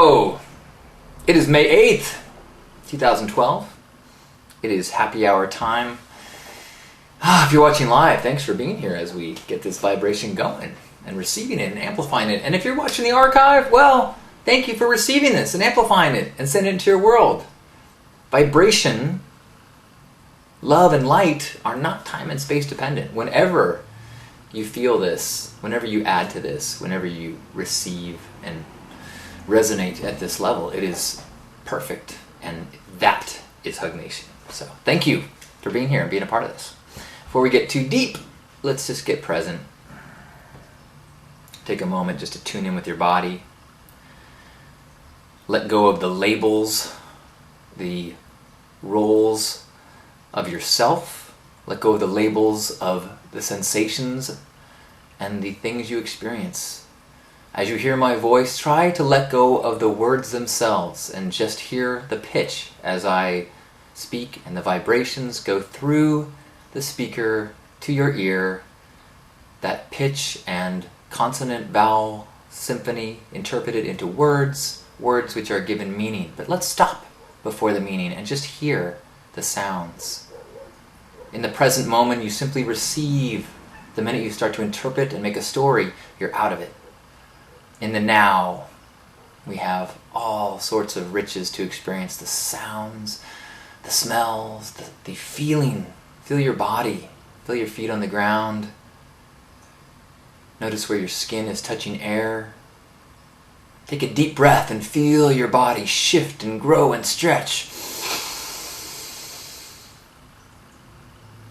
So, it is May 8th, 2012. It is happy hour time. If you're watching live, thanks for being here as we get this vibration going and receiving it and amplifying it. And if you're watching the archive, well, thank you for receiving this and amplifying it and sending it into your world. Vibration, love, and light are not time and space dependent. Whenever you feel this, whenever you add to this, whenever you receive and resonate at this level, it is perfect, and that is Hug Nation. So thank you for being here and being a part of this. Before we get too deep, let's just get present. Take a moment just to tune in with your body. Let go of the labels, the roles of yourself. Let go of the labels of the sensations and the things you experience. As you hear my voice, try to let go of the words themselves and just hear the pitch as I speak and the vibrations go through the speaker to your ear. That pitch and consonant vowel symphony interpreted into words which are given meaning. But let's stop before the meaning and just hear the sounds. In the present moment, you simply receive. The minute you start to interpret and make a story, you're out of it. In the now, we have all sorts of riches to experience. The sounds, the smells, the feeling. Feel your body. Feel your feet on the ground. Notice where your skin is touching air. Take a deep breath and feel your body shift and grow and stretch.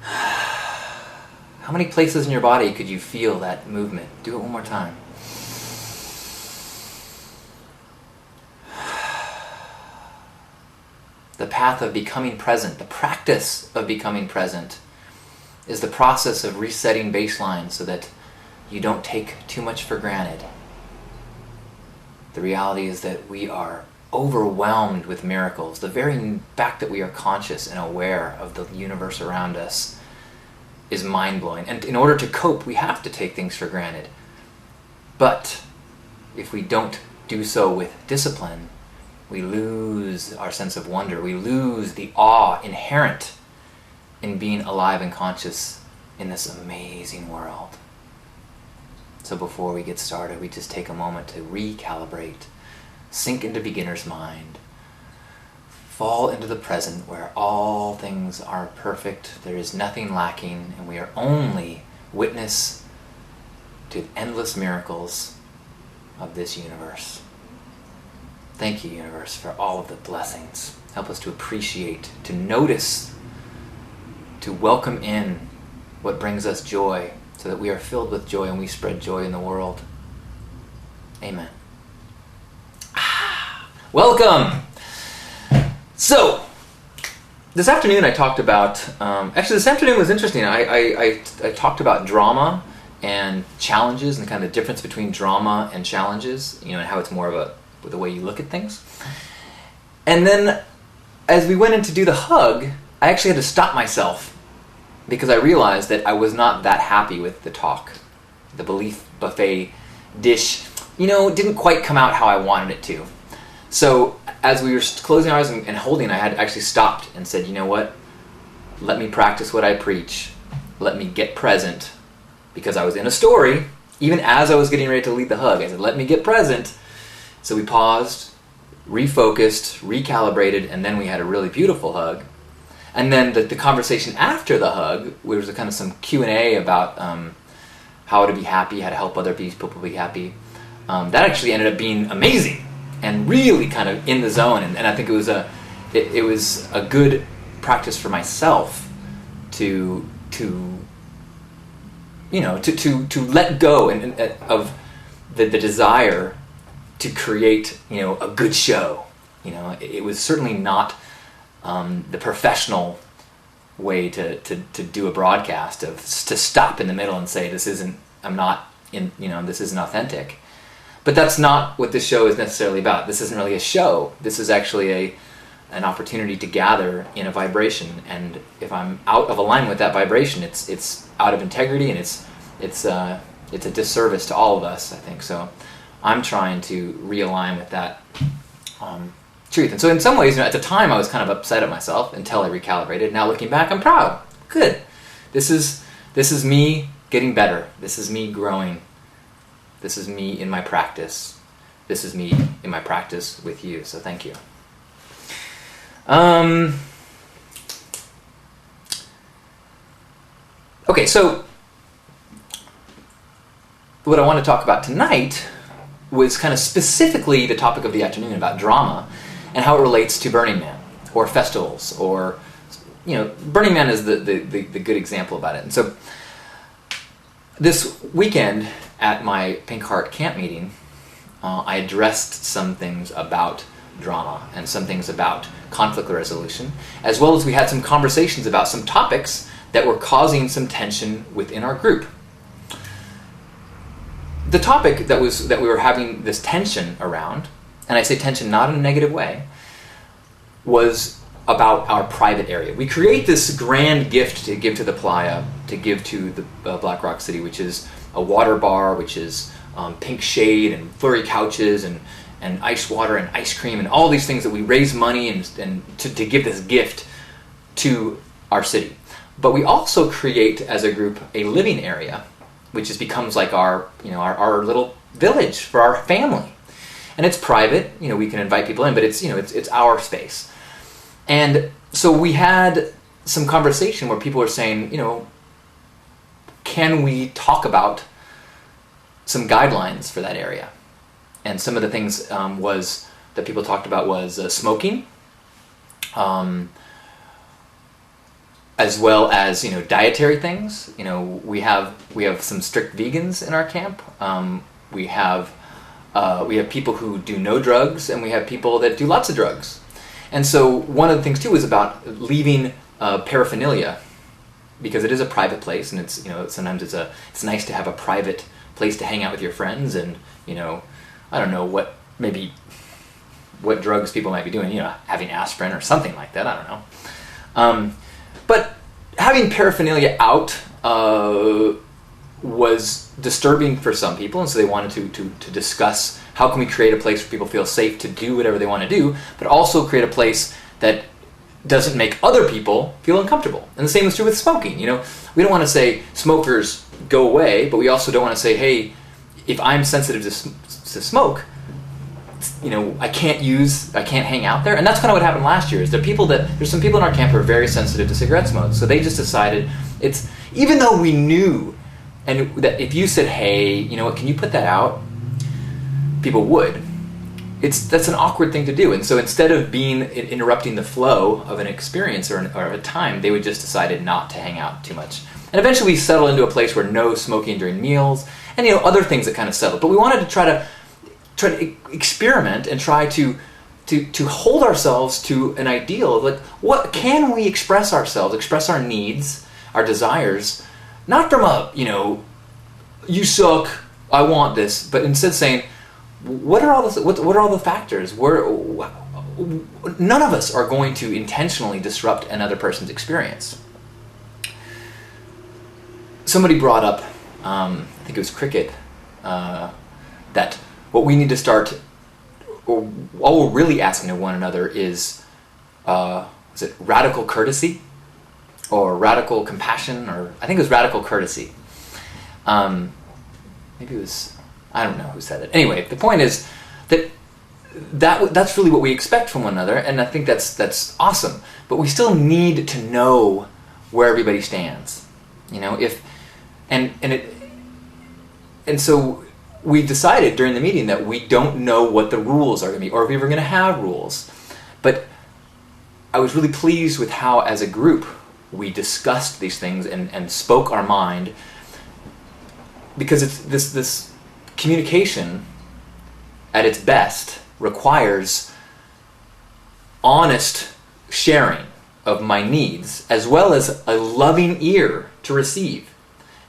How many places in your body could you feel that movement? Do it one more time. The path of becoming present, the practice of becoming present, is the process of resetting baseline so that you don't take too much for granted. The reality is that we are overwhelmed with miracles. The very fact that we are conscious and aware of the universe around us is mind-blowing. And in order to cope, we have to take things for granted. But if we don't do so with discipline, we lose our sense of wonder. We lose the awe inherent in being alive and conscious in this amazing world. So before we get started, we just take a moment to recalibrate, sink into beginner's mind, fall into the present where all things are perfect, there is nothing lacking, and we are only witness to endless miracles of this universe. Thank you, universe, for all of the blessings. Help us to appreciate, to notice, to welcome in what brings us joy, so that we are filled with joy and we spread joy in the world. Amen. Welcome! So, this afternoon I talked about, this afternoon was interesting. I talked about drama and challenges and kind of the difference between drama and challenges, and how it's more of the way you look at things. And then as we went in to do the hug, I actually had to stop myself because I realized that I was not that happy with the talk. The belief buffet dish, didn't quite come out how I wanted it to. So as we were closing our eyes and holding, I had actually stopped and said, you know what? Let me practice what I preach. Let me get present. Because I was in a story, even as I was getting ready to lead the hug, I said, let me get present. So we paused, refocused, recalibrated, and then we had a really beautiful hug. And then the conversation after the hug, there was kind of some Q&A about how to be happy, how to help other people be happy. That actually ended up being amazing and really kind of in the zone. And I think it was a good practice for myself to let go of the desire to create, a good show. It was certainly not the professional way to do a broadcast, to stop in the middle and say, this isn't authentic. But that's not what this show is necessarily about. This isn't really a show. This is actually an opportunity to gather in a vibration. And if I'm out of alignment with that vibration, it's out of integrity, and it's a disservice to all of us, I think. So I'm trying to realign with that truth. And so in some ways, at the time I was kind of upset at myself until I recalibrated. Now looking back, I'm proud. Good. This is me getting better. This is me growing. This is me in my practice. This is me in my practice with you. So thank you. Okay, so what I want to talk about tonight was kind of specifically the topic of the afternoon about drama and how it relates to Burning Man or festivals, or Burning Man is the good example about it. And so this weekend at my Pink Heart camp meeting, I addressed some things about drama and some things about conflict resolution, as well as we had some conversations about some topics that were causing some tension within our group. The topic that we were having this tension around, and I say tension not in a negative way, was about our private area. We create this grand gift to give to the playa, to give to the Black Rock City, which is a water bar, which is pink shade and furry couches and ice water and ice cream and all these things that we raise money and to give this gift to our city. But we also create as a group a living area, which becomes like our little village for our family. And it's private, we can invite people in, but it's our space. And so we had some conversation where people were saying, can we talk about some guidelines for that area? And some of the things that people talked about was smoking, as well as dietary things. We have some strict vegans in our camp. We have people who do no drugs, and we have people that do lots of drugs. And so one of the things too is about leaving paraphernalia, because it is a private place, and it's sometimes it's nice to have a private place to hang out with your friends, and I don't know what drugs people might be doing, having aspirin or something like that. I don't know. But having paraphernalia out was disturbing for some people, and so they wanted to discuss how can we create a place where people feel safe to do whatever they want to do, but also create a place that doesn't make other people feel uncomfortable. And the same is true with smoking. We don't want to say smokers go away, but we also don't want to say, hey, if I'm sensitive to smoke, I can't hang out there. And that's kind of what happened last year. There's some people in our camp who are very sensitive to cigarette smoke. So they just decided even though we knew, and that if you said, hey, can you put that out? People would. That's an awkward thing to do. And so instead of interrupting the flow of an experience or a time, they would just decided not to hang out too much. And eventually we settled into a place where no smoking during meals, and other things that kind of settled. But we wanted to try to experiment and try to hold ourselves to an ideal of what can we express ourselves, express our needs, our desires, not from you suck, I want this, but instead saying, what are all the factors? None of us are going to intentionally disrupt another person's experience. Somebody brought up, I think it was Cricket, that what we need to start, or all we're really asking of one another is it radical courtesy? Or radical compassion? Or I think it was radical courtesy. Maybe it was, I don't know who said it. Anyway, the point is that's really what we expect from one another, and I think that's awesome. But we still need to know where everybody stands. And so we decided during the meeting that we don't know what the rules are going to be, or if we were going to have rules. But I was really pleased with how, as a group, we discussed these things and spoke our mind, because it's this communication at its best requires honest sharing of my needs, as well as a loving ear to receive,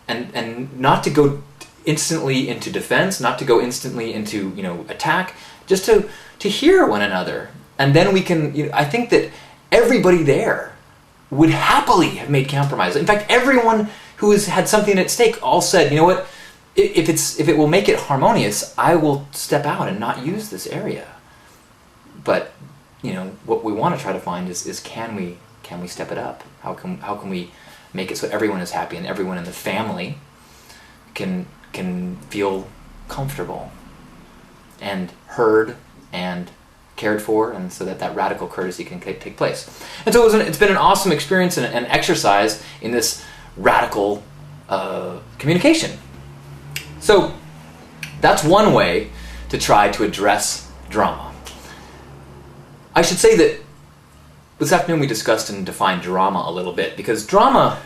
and not to go instantly into defense, not to go instantly into attack, just to hear one another. And then we can, I think that everybody there would happily have made compromises. In fact, everyone who has had something at stake all said, you know what, if it will make it harmonious, I will step out and not use this area. But what we want to try to find is can we step it up? How can we make it so everyone is happy and everyone in the family can feel comfortable and heard and cared for, and so that radical courtesy can take place. And so it's been an awesome experience and an exercise in this radical communication. So that's one way to try to address drama. I should say that this afternoon we discussed and defined drama a little bit, because drama,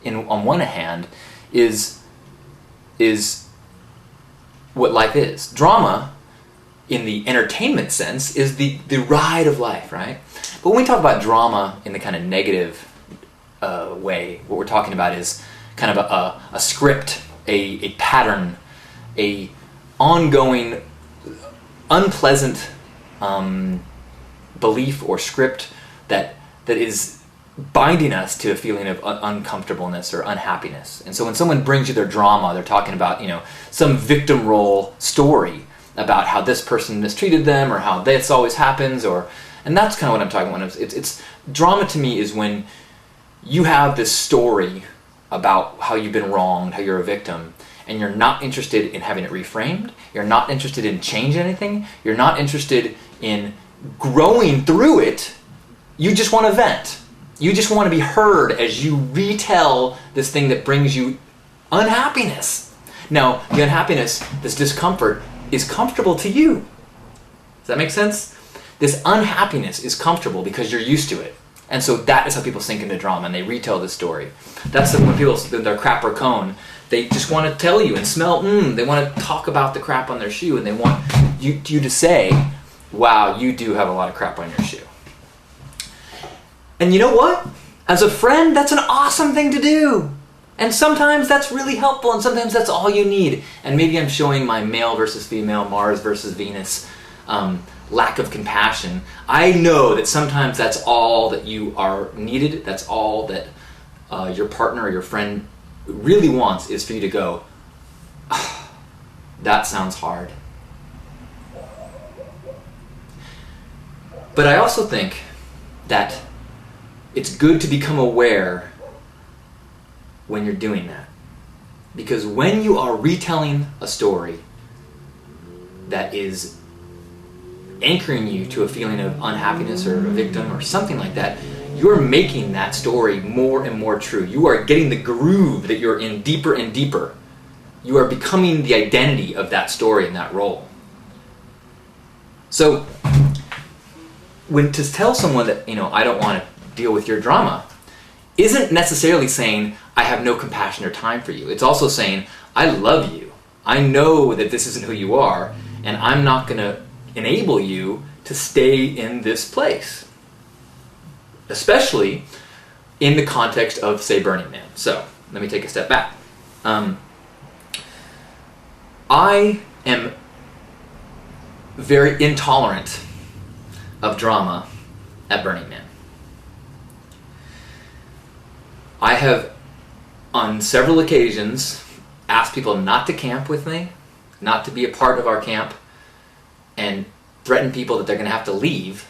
on one hand, is what life is. Drama, in the entertainment sense, is the ride of life, right? But when we talk about drama in the kind of negative way, what we're talking about is kind of a script, a pattern, a ongoing, unpleasant belief or script that is binding us to a feeling of uncomfortableness or unhappiness. And so when someone brings you their drama, they're talking about some victim role story about how this person mistreated them or how this always happens, and that's kind of what I'm talking about. It's drama to me is when you have this story about how you've been wronged, how you're a victim, and you're not interested in having it reframed, you're not interested in changing anything, you're not interested in growing through it, you just want to vent. You just want to be heard as you retell this thing that brings you unhappiness. Now, the unhappiness, this discomfort, is comfortable to you. Does that make sense? This unhappiness is comfortable because you're used to it. And so that is how people sink into drama, and they retell the story. That's when people, their crap or cone, they just want to tell you and smell, they want to talk about the crap on their shoe, and they want you to say, wow, you do have a lot of crap on your shoe. And you know what? As a friend, that's an awesome thing to do. And sometimes that's really helpful, and sometimes that's all you need. And maybe I'm showing my male versus female, Mars versus Venus, lack of compassion. I know that sometimes that's all that you are needed. That's all that your partner or your friend really wants, is for you to go, that sounds hard. But I also think that it's good to become aware when you're doing that. Because when you are retelling a story that is anchoring you to a feeling of unhappiness or a victim or something like that, you're making that story more and more true. You are getting the groove that you're in deeper and deeper. You are becoming the identity of that story and that role. So, when to tell someone that, I don't want to deal with your drama, isn't necessarily saying, I have no compassion or time for you. It's also saying, I love you. I know that this isn't who you are, and I'm not going to enable you to stay in this place. Especially in the context of, say, Burning Man. So, let me take a step back. I am very intolerant of drama at Burning Man. I have, on several occasions, asked people not to camp with me, not to be a part of our camp, and threaten people that they're going to have to leave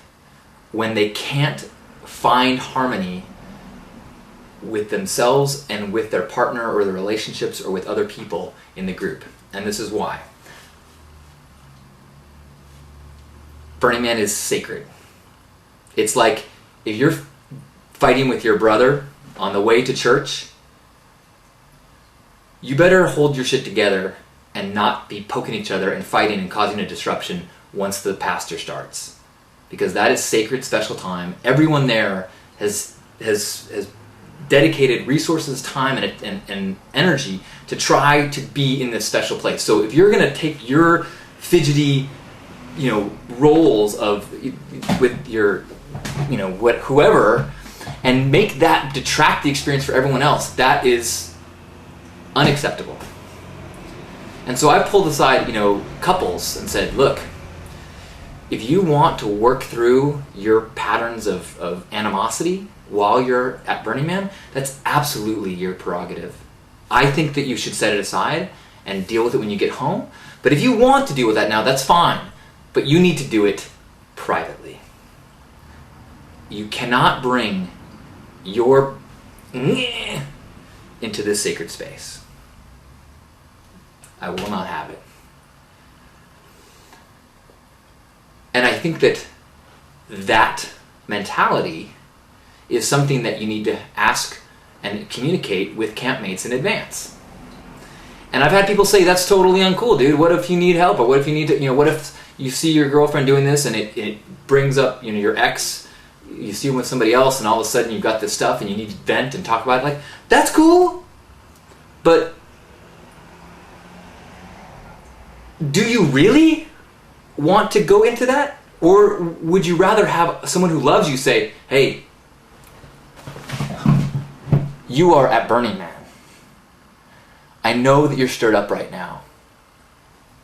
when they can't find harmony with themselves and with their partner or their relationships or with other people in the group. And this is why. Burning Man is sacred. It's like if you're fighting with your brother on the way to church, you better hold your shit together and not be poking each other and fighting and causing a disruption once the pastor starts. Because that is sacred, special time. Everyone there has dedicated resources, time, and energy to try to be in this special place. So if you're going to take your fidgety, roles of with your, whoever, and make that detract the experience for everyone else, that is unacceptable. And so I pulled aside, couples and said, look, if you want to work through your patterns of animosity while you're at Burning Man, that's absolutely your prerogative. I think that you should set it aside and deal with it when you get home. But if you want to deal with that now, that's fine. But you need to do it privately. You cannot bring your into this sacred space. I will not have it. And I think that mentality is something that you need to ask and communicate with campmates in advance. And I've had people say, that's totally uncool, dude. What if you need help? Or what if you need to, what if you see your girlfriend doing this and it brings up, your ex, you see him with somebody else and all of a sudden you've got this stuff and you need to vent and talk about it. Like, that's cool. But do you really want to go into that? Or would you rather have someone who loves you say, hey, you are at Burning Man. I know that you're stirred up right now.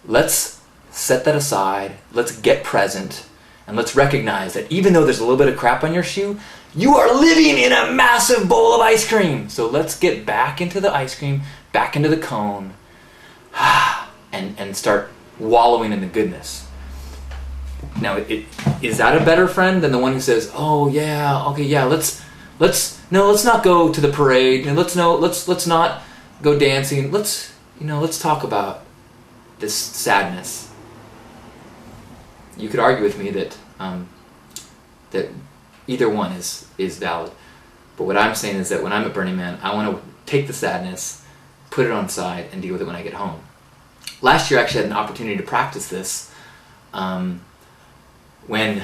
Let's set that aside. Let's get present. And let's recognize that even though there's a little bit of crap on your shoe, you are living in a massive bowl of ice cream. So let's get back into the ice cream, back into the cone, and start wallowing in the goodness. Now, is that a better friend than the one who says, "Oh yeah, okay, yeah, let's not go to the parade, and let's not go dancing. Let's talk about this sadness." You could argue with me that either one is valid. But what I'm saying is that when I'm at Burning Man, I want to take the sadness, put it on the side, and deal with it when I get home. Last year, I actually had an opportunity to practice this. When,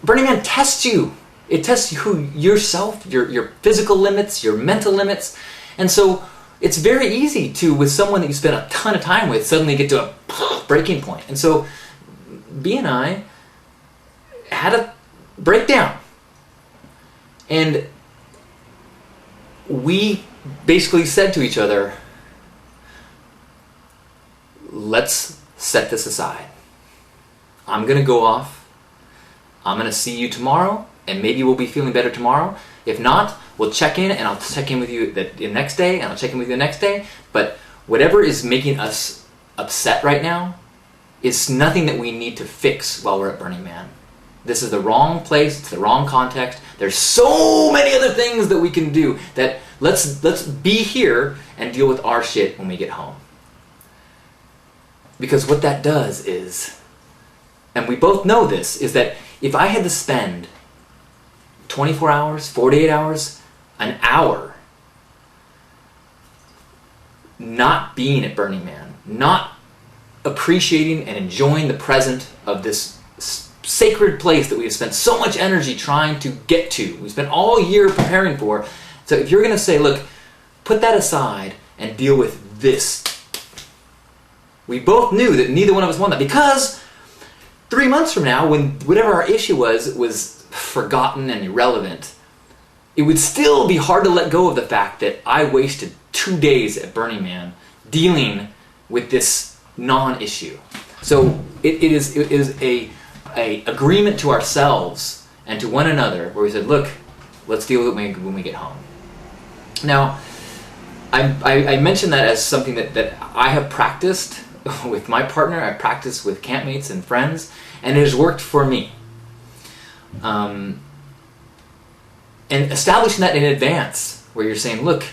Burning Man tests you. It tests yourself, your physical limits, your mental limits. And so it's very easy to, with someone that you spend a ton of time with, suddenly get to a breaking point. And so B and I had a breakdown. And we basically said to each other, let's set this aside. I'm going to go off. I'm going to see you tomorrow, and maybe we'll be feeling better tomorrow. If not, we'll check in, and I'll check in with you the next day, and I'll check in with you the next day. But whatever is making us upset right now is nothing that we need to fix while we're at Burning Man. This is the wrong place. It's the wrong context. There's so many other things that we can do. That let's be here and deal with our shit when we get home. Because what that does is, and we both know this, is that if I had to spend 24 hours, 48 hours, an hour not being at Burning Man, not appreciating and enjoying the present of this sacred place that we have spent so much energy trying to get to, we spent all year preparing for. So if you're going to say, look, put that aside and deal with this. We both knew that neither one of us wanted that, because 3 months from now, when whatever our issue was forgotten and irrelevant, it would still be hard to let go of the fact that I wasted 2 days at Burning Man dealing with this non-issue. So it is a agreement to ourselves and to one another where we said, look, let's deal with it when we get home. Now, I mentioned that as something that I have practiced with my partner. I practiced with campmates and friends, and it has worked for me. And establishing that in advance, where you're saying, look,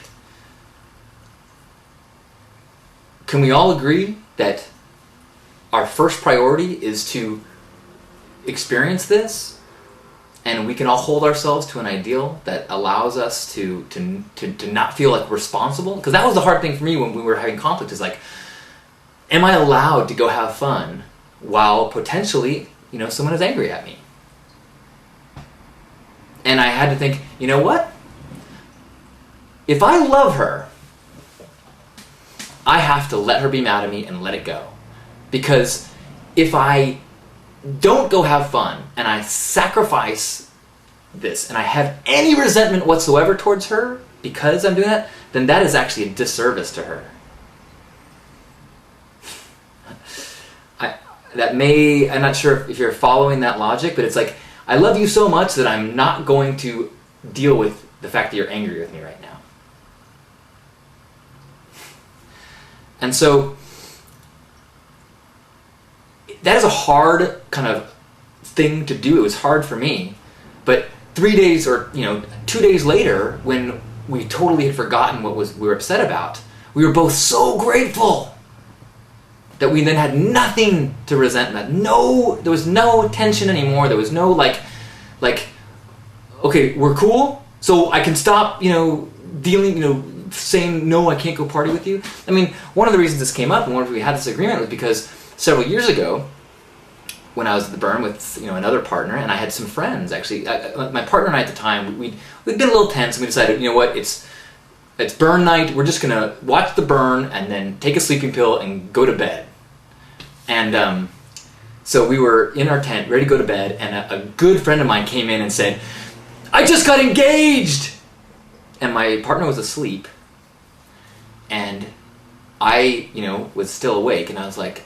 can we all agree that our first priority is to experience this, and we can all hold ourselves to an ideal that allows us to not feel like responsible? Because that was the hard thing for me when we were having conflict, is like, am I allowed to go have fun while potentially, someone is angry at me? And I had to think, you know what? If I love her, I have to let her be mad at me and let it go. Because if I don't go have fun and I sacrifice this and I have any resentment whatsoever towards her because I'm doing that, then that is actually a disservice to her. I'm not sure if you're following that logic, but it's like, I love you so much that I'm not going to deal with the fact that you're angry with me right now. And so, that is a hard kind of thing to do. It was hard for me. But 3 days or 2 days later, when we totally had forgotten what we were upset about, we were both so grateful that we then had nothing to resent. There was no tension anymore. There was no like, okay, we're cool, so I can stop, dealing, saying no, I can't go party with you. I mean, one of the reasons this came up and one of we had this agreement was because several years ago, when I was at the burn with another partner, and I had some friends actually. My partner and I at the time, we'd been a little tense, and we decided, you know what, it's burn night. We're just gonna watch the burn and then take a sleeping pill and go to bed. And so we were in our tent, ready to go to bed, and a good friend of mine came in and said, "I just got engaged!" And my partner was asleep, and I, was still awake, and I was like,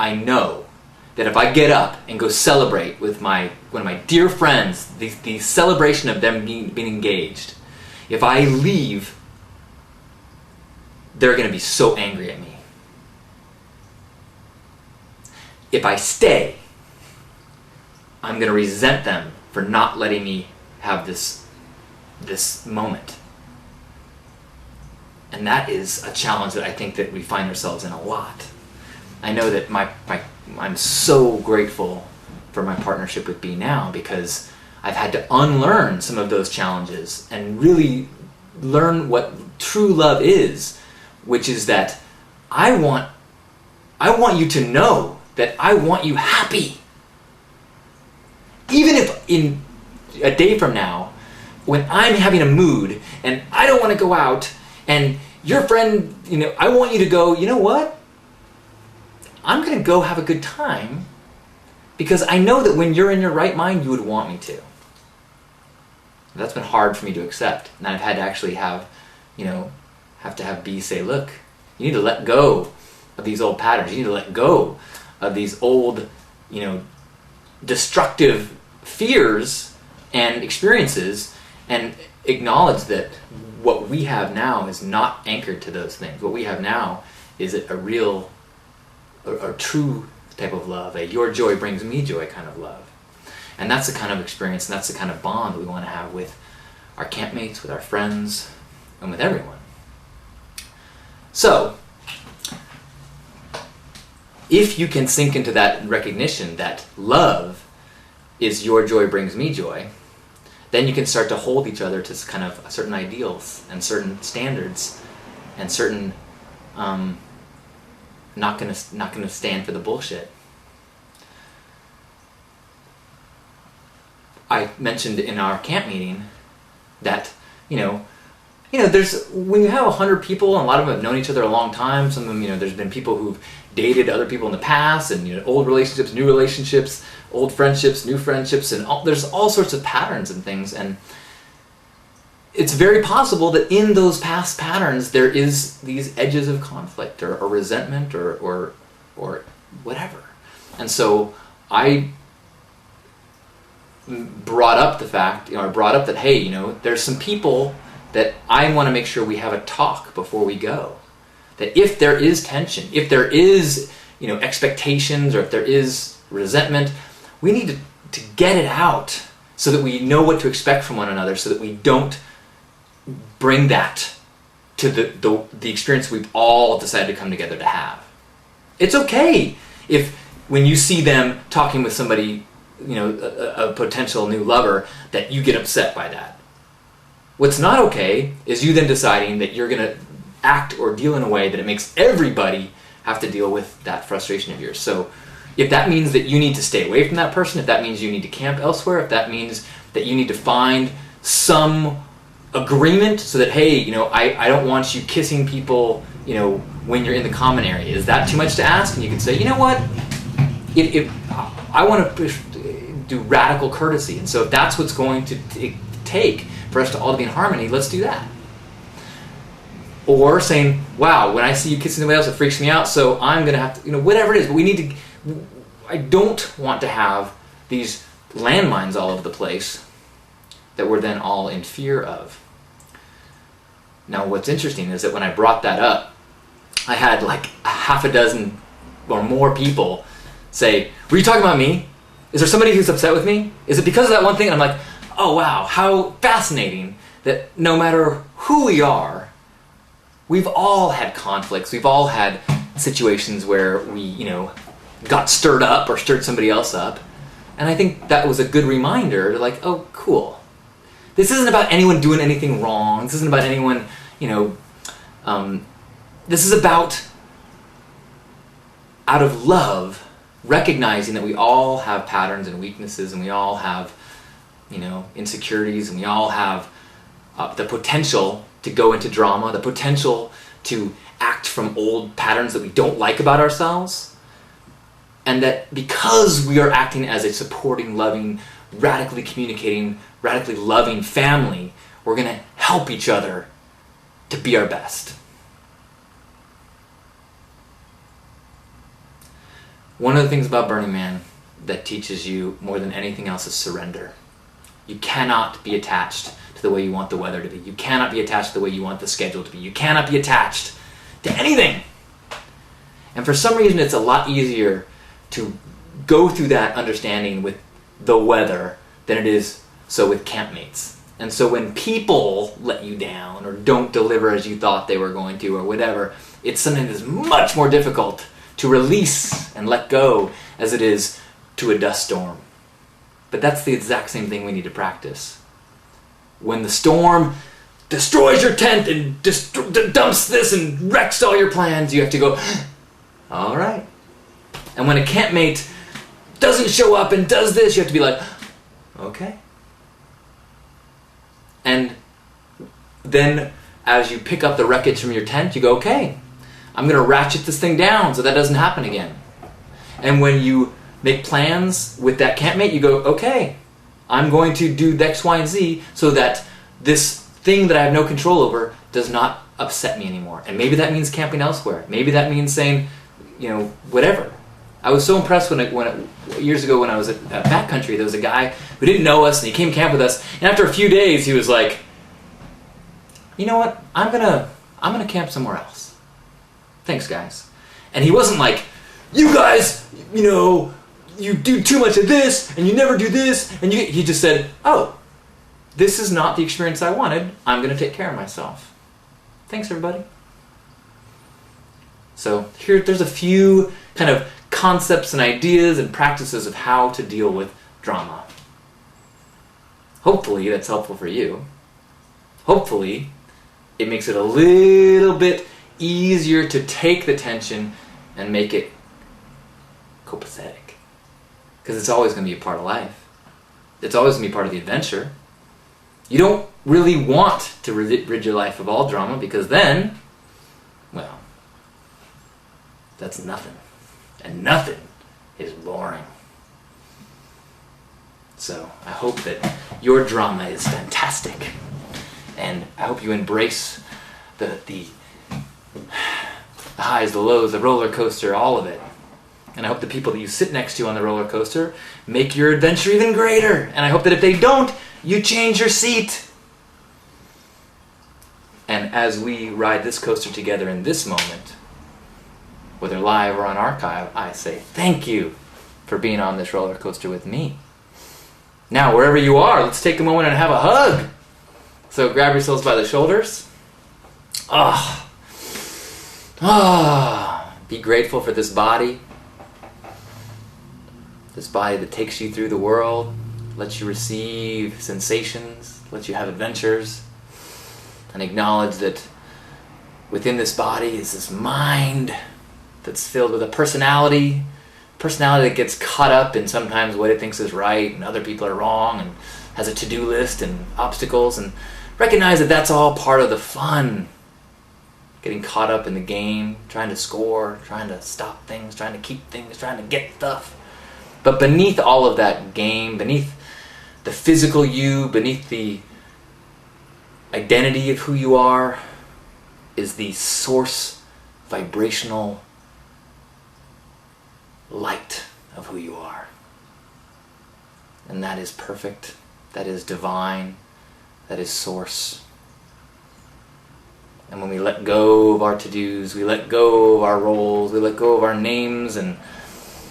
I know that if I get up and go celebrate with one of my dear friends, the celebration of them being engaged, if I leave, they're going to be so angry at me. If I stay, I'm going to resent them for not letting me have this moment. And that is a challenge that I think that we find ourselves in a lot. I know that I'm so grateful for my partnership with B now, because I've had to unlearn some of those challenges and really learn what true love is, which is that I want you to know that I want you happy. Even if in a day from now, when I'm having a mood and I don't want to go out, and your friend, I want you to go, you know what? I'm going to go have a good time, because I know that when you're in your right mind, you would want me to. That's been hard for me to accept. And I've had to actually have B say, look, you need to let go of these old patterns. You need to let go of these old, destructive fears and experiences, and acknowledge that what we have now is not anchored to those things. What we have now is a real, a true type of love, a your joy brings me joy kind of love. And that's the kind of experience, and that's the kind of bond that we want to have with our campmates, with our friends, and with everyone. So, if you can sink into that recognition that love is your joy brings me joy, then you can start to hold each other to kind of certain ideals and certain standards and certain not gonna stand for the bullshit. I mentioned in our camp meeting that there's, when you have 100 people, and a lot of them have known each other a long time. Some of them, there's been people who've dated other people in the past, and old relationships, new relationships, old friendships, new friendships, and there's all sorts of patterns and things. And it's very possible that in those past patterns there is these edges of conflict or resentment or whatever. And so I brought up the fact, I brought up that, hey, there's some people that I want to make sure we have a talk before we go. That if there is tension, if there is, expectations, or if there is resentment, we need to get it out so that we know what to expect from one another, so that we don't bring that to the experience we've all decided to come together to have. It's okay if when you see them talking with somebody, a potential new lover, that you get upset by that. What's not okay is you then deciding that you're going to act or deal in a way that it makes everybody have to deal with that frustration of yours. So if that means that you need to stay away from that person, if that means you need to camp elsewhere, if that means that you need to find some agreement so that, hey, I don't want you kissing people, when you're in the common area. Is that too much to ask? And you can say, you know what? If I want to do radical courtesy, and so if that's what's going to take for us to all to be in harmony, let's do that. Or saying, wow, when I see you kissing somebody else, it freaks me out, so I'm going to have to, whatever it is. But we need to, I don't want to have these landmines all over the place that we're then all in fear of. Now, what's interesting is that when I brought that up, I had like a half a dozen or more people say, were you talking about me? Is there somebody who's upset with me? Is it because of that one thing? And I'm like, oh wow, how fascinating that no matter who we are, we've all had conflicts. We've all had situations where we, got stirred up or stirred somebody else up. And I think that was a good reminder to like, oh, cool. This isn't about anyone doing anything wrong. This isn't about anyone, this is about, out of love, recognizing that we all have patterns and weaknesses, and we all have, insecurities, and we all have the potential to go into drama, the potential to act from old patterns that we don't like about ourselves. And that because we are acting as a supporting, loving, radically communicating, radically loving family, we're going to help each other to be our best. One of the things about Burning Man that teaches you more than anything else is surrender. You cannot be attached to the way you want the weather to be. You cannot be attached to the way you want the schedule to be. You cannot be attached to anything. And for some reason, it's a lot easier to go through that understanding with the weather than it is so with campmates. And so when people let you down or don't deliver as you thought they were going to or whatever, it's something that's much more difficult to release and let go as it is to a dust storm. But that's the exact same thing we need to practice. When the storm destroys your tent and dumps this and wrecks all your plans, you have to go, all right. And when a campmate doesn't show up and does this, you have to be like, okay. And then as you pick up the wreckage from your tent, you go, okay, I'm going to ratchet this thing down so that doesn't happen again. And when you make plans with that campmate, you go, okay, I'm going to do X, Y, and Z so that this thing that I have no control over does not upset me anymore. And maybe that means camping elsewhere. Maybe that means saying, whatever. I was so impressed years ago when I was at backcountry, there was a guy who didn't know us and he came camp with us. And after a few days, he was like, you know what? I'm gonna camp somewhere else. Thanks, guys. And he wasn't like, you guys, you do too much of this and you never do this. And he just said, oh, this is not the experience I wanted. I'm going to take care of myself. Thanks, everybody. So there's a few kind of concepts and ideas and practices of how to deal with drama. Hopefully that's helpful for you. Hopefully it makes it a little bit easier to take the tension and make it copacetic. Because it's always going to be a part of life. It's always going to be part of the adventure. You don't really want to rid your life of all drama, because then, well, that's nothing. And nothing is boring. So I hope that your drama is fantastic. And I hope you embrace the highs, the lows, the roller coaster, all of it. And I hope the people that you sit next to on the roller coaster make your adventure even greater. And I hope that if they don't, you change your seat. And as we ride this coaster together in this moment, whether live or on archive, I say thank you for being on this roller coaster with me. Now, wherever you are, let's take a moment and have a hug. So grab yourselves by the shoulders. Be grateful for this body. This body that takes you through the world, lets you receive sensations, lets you have adventures, and acknowledge that within this body is this mind that's filled with a personality that gets caught up in sometimes what it thinks is right and other people are wrong, and has a to-do list and obstacles, and recognize that that's all part of the fun. Getting caught up in the game, trying to score, trying to stop things, trying to keep things, trying to get stuff. But beneath all of that game, beneath the physical you, beneath the identity of who you are, is the source vibrational light of who you are. And that is perfect, that is divine, that is source. And when we let go of our to-dos, we let go of our roles, we let go of our names and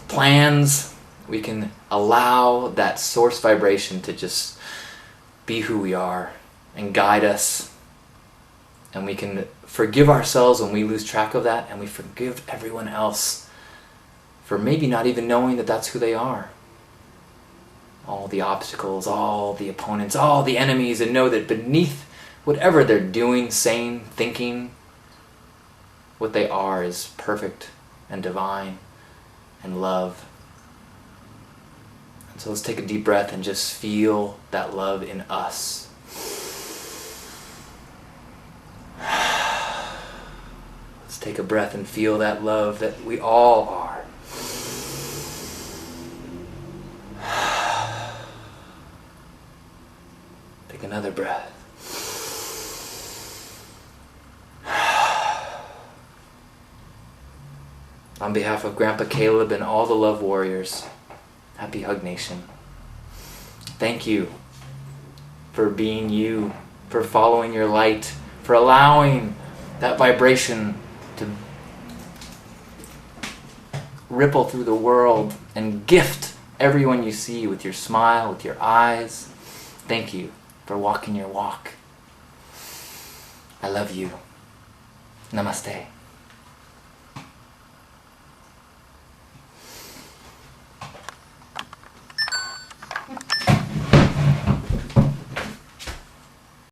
plans, we can allow that source vibration to just be who we are and guide us. And we can forgive ourselves when we lose track of that, and we forgive everyone else for maybe not even knowing that that's who they are. All the obstacles, all the opponents, all the enemies, and know that beneath whatever they're doing, saying, thinking, what they are is perfect and divine and love. And so let's take a deep breath and just feel that love in us. Let's take a breath and feel that love that we all are. Take another breath. On behalf of Grandpa Caleb and all the Love Warriors, happy Hug Nation. Thank you for being you, for following your light, for allowing that vibration to ripple through the world and gift everyone you see with your smile, with your eyes. Thank you for walking your walk. I love you. Namaste.